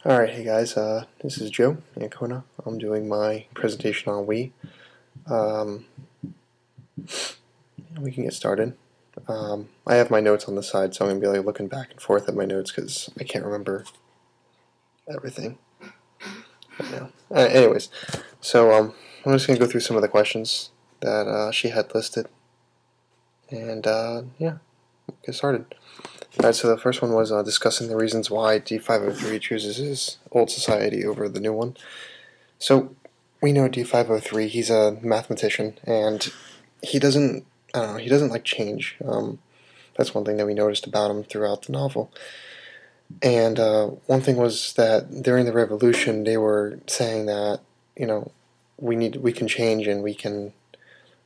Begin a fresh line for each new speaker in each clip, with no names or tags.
Alright, hey guys, this is Joe Ancona. I'm doing my presentation on Wii. Um, we can get started. I have my notes on the side, so I'm going to be like looking back and forth at my notes because I can't remember everything right now. Anyways, so I'm just going to go through some of the questions that she had listed, and yeah, we'll get started. Alright, so the first one was discussing the reasons why D503 chooses his old society over the new one. So we know D503. He's a mathematician, and he doesn't. I don't know. He doesn't like change. That's one thing that we noticed about him throughout the novel. And one thing was that during the revolution, they were saying that we can change and we can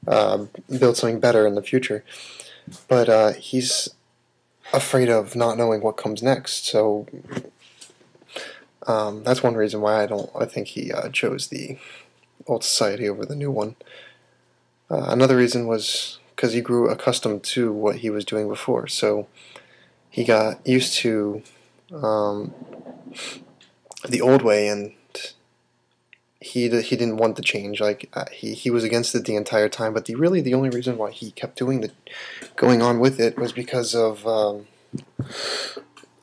build something better in the future. But he's afraid of not knowing what comes next. So that's one reason why I think he chose the old society over the new one. Another reason was because he grew accustomed to what he was doing before, so he got used to the old way, and he didn't want the change. He was against it the entire time, but the only reason why he kept going on with it was because of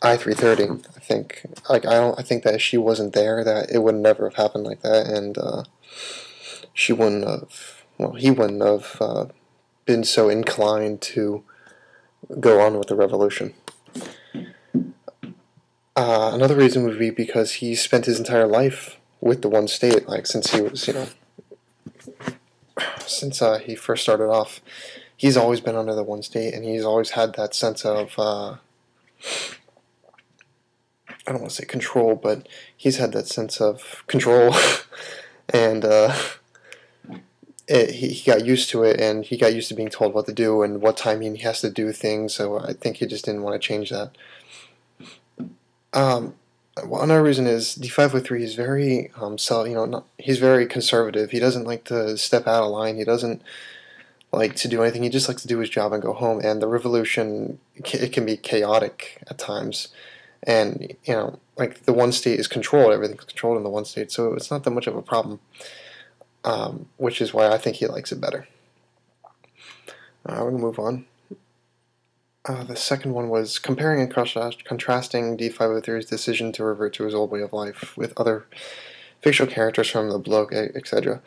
I-330. I think I think that if she wasn't there, that it would never have happened like that, and she wouldn't have. Well, he wouldn't have been so inclined to go on with the revolution. Another reason would be because he spent his entire life with the one state, like since he was, since he first started off, he's always been under the one state, and he's always had that sense of, I don't want to say control, but he's had that sense of control, and he got used to it, and he got used to being told what to do and what time he has to do things, so I think he just didn't want to change that. Well, another reason is D503 is very, he's very conservative. He doesn't like to step out of line. He doesn't like to do anything. He just likes to do his job and go home, and the revolution, it can be chaotic at times. And, like the one state is controlled. Everything's controlled in the one state, so it's not that much of a problem. Which is why I think he likes it better. We're going to move on. The second one was comparing and contrasting D503's decision to revert to his old way of life with other fictional characters from the book, etc.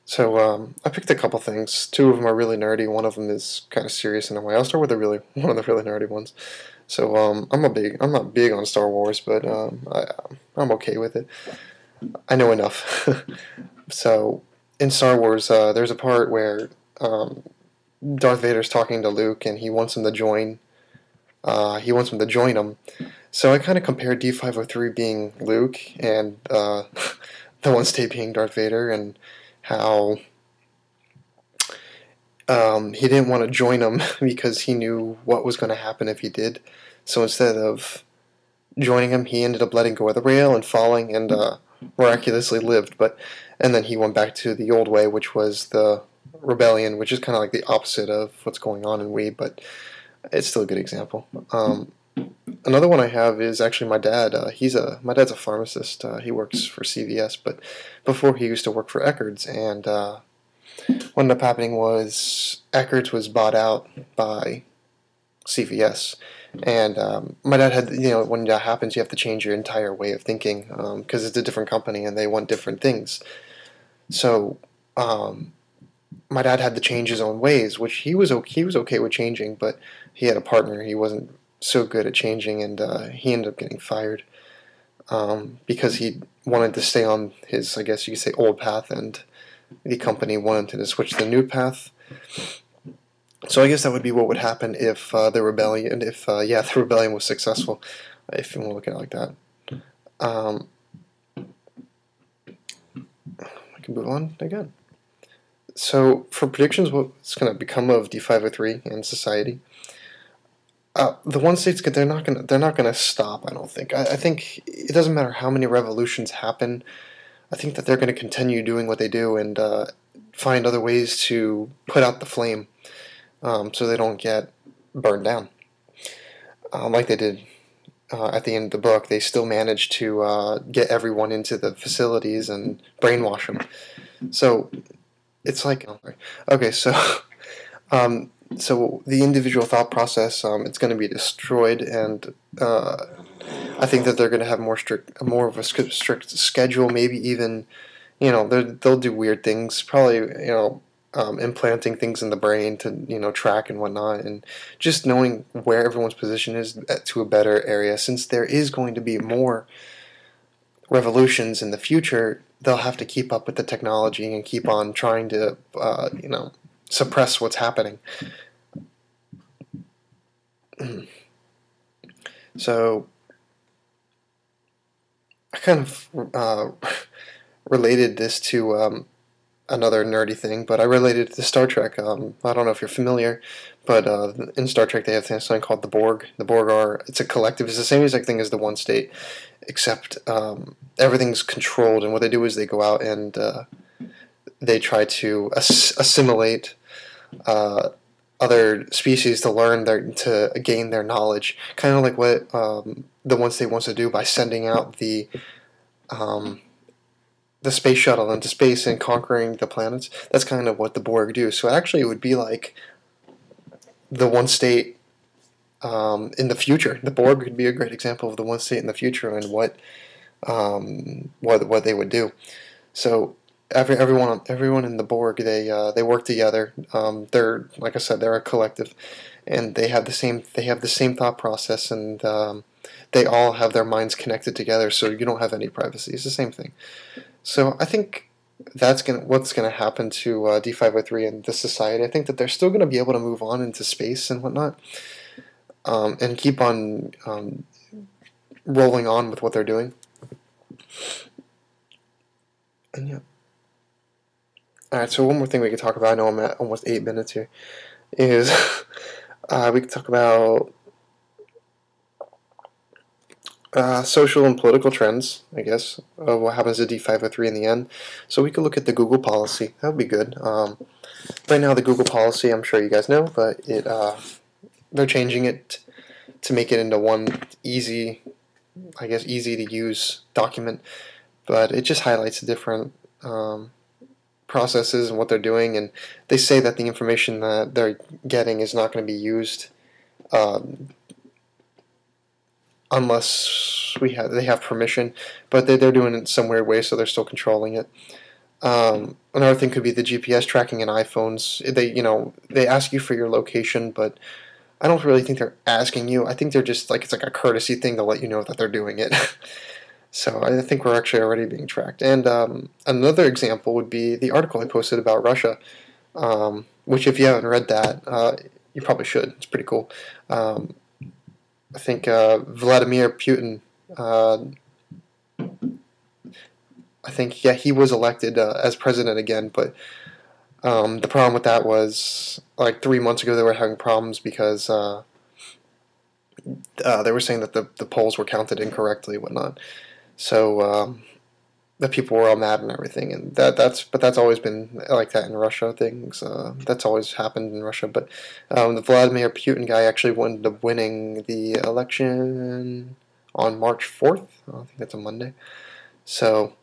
So I picked a couple things. Two of them are really nerdy. One of them is kind of serious in a way. I'll start with one of the really nerdy ones. So I'm not big on Star Wars, but I'm okay with it. I know enough. So in Star Wars, there's a part where Darth Vader's talking to Luke, and he wants him to join. Him. So I kind of compared D503 being Luke and the one state being Darth Vader, and how he didn't want to join him because he knew what was going to happen if he did. So instead of joining him, he ended up letting go of the rail and falling, and miraculously lived. And then he went back to the old way, which was the rebellion, which is kind of like the opposite of what's going on in Wii, but it's still a good example. Another one I have is actually my dad. My dad's a pharmacist. He works for CVS, but before he used to work for Eckerd's, and what ended up happening was Eckerd's was bought out by CVS. And my dad had, when that happens, you have to change your entire way of thinking because it's a different company and they want different things. So my dad had to change his own ways, which he was okay with changing, but he had a partner. He wasn't so good at changing, and he ended up getting fired because he wanted to stay on his, I guess you could say, old path, and the company wanted to switch to the new path. So I guess that would be what would happen if the rebellion was successful, if you want to look at it like that. I can move on again. So for predictions, what's going to become of D503 and society? The one states, they're not gonna stop. I don't think. I think it doesn't matter how many revolutions happen. I think that they're going to continue doing what they do and find other ways to put out the flame. So they don't get burned down, like they did at the end of the book, they still manage to get everyone into the facilities and brainwash them. So it's like, okay, so so the individual thought process, it's going to be destroyed, and I think that they're going to have more of a strict schedule. Maybe even, they'll do weird things. Probably, implanting things in the brain to track and whatnot, and just knowing where everyone's position is to a better area. Since there is going to be more revolutions in the future, they'll have to keep up with the technology and keep on trying to suppress what's happening. So I kind of related this to another nerdy thing, but I related it to Star Trek. I don't know if you're familiar, but in Star Trek they have something called the Borg. The Borg it's a collective. It's the same exact thing as the One State, except everything's controlled, and what they do is they go out and they try to assimilate other species to learn to gain their knowledge, kind of like what the One State wants to do by sending out the space shuttle into space and conquering the planets. That's kind of what the Borg do. So actually it would be like the One State in the future. The Borg could be a great example of the One State in the future and what they would do. So everyone in the Borg, they work together. They're, like I said, they're a collective, and they have the same thought process, and they all have their minds connected together. So you don't have any privacy. It's the same thing. So I think that's what's gonna happen to D503 and this society. I think that they're still gonna be able to move on into space and whatnot, and keep on rolling on with what they're doing. And yeah. Alright, so one more thing we could talk about, I know I'm at almost 8 minutes here, is we could talk about social and political trends, I guess, of what happens to D503 in the end. So we could look at the Google policy. That would be good. Right now the Google policy, I'm sure you guys know, but they're changing it to make it into one easy to use document, but it just highlights the different processes and what they're doing, and they say that the information that they're getting is not going to be used unless they have permission, but they're doing it in some weird way, so they're still controlling it. Another thing could be the GPS tracking in iPhones. They ask you for your location, but I don't really think they're asking you. I think they're just it's like a courtesy thing to let you know that they're doing it. So I think we're actually already being tracked. And another example would be the article I posted about Russia, which if you haven't read that, you probably should. It's pretty cool. I think Vladimir Putin, he was elected as president again, but the problem with that was, like 3 months ago, they were having problems because they were saying that the polls were counted incorrectly and whatnot. So the people were all mad and everything, and that's always been like that in Russia. That's always happened in Russia. But the Vladimir Putin guy actually ended up winning the election on March 4th. I think that's a Monday. So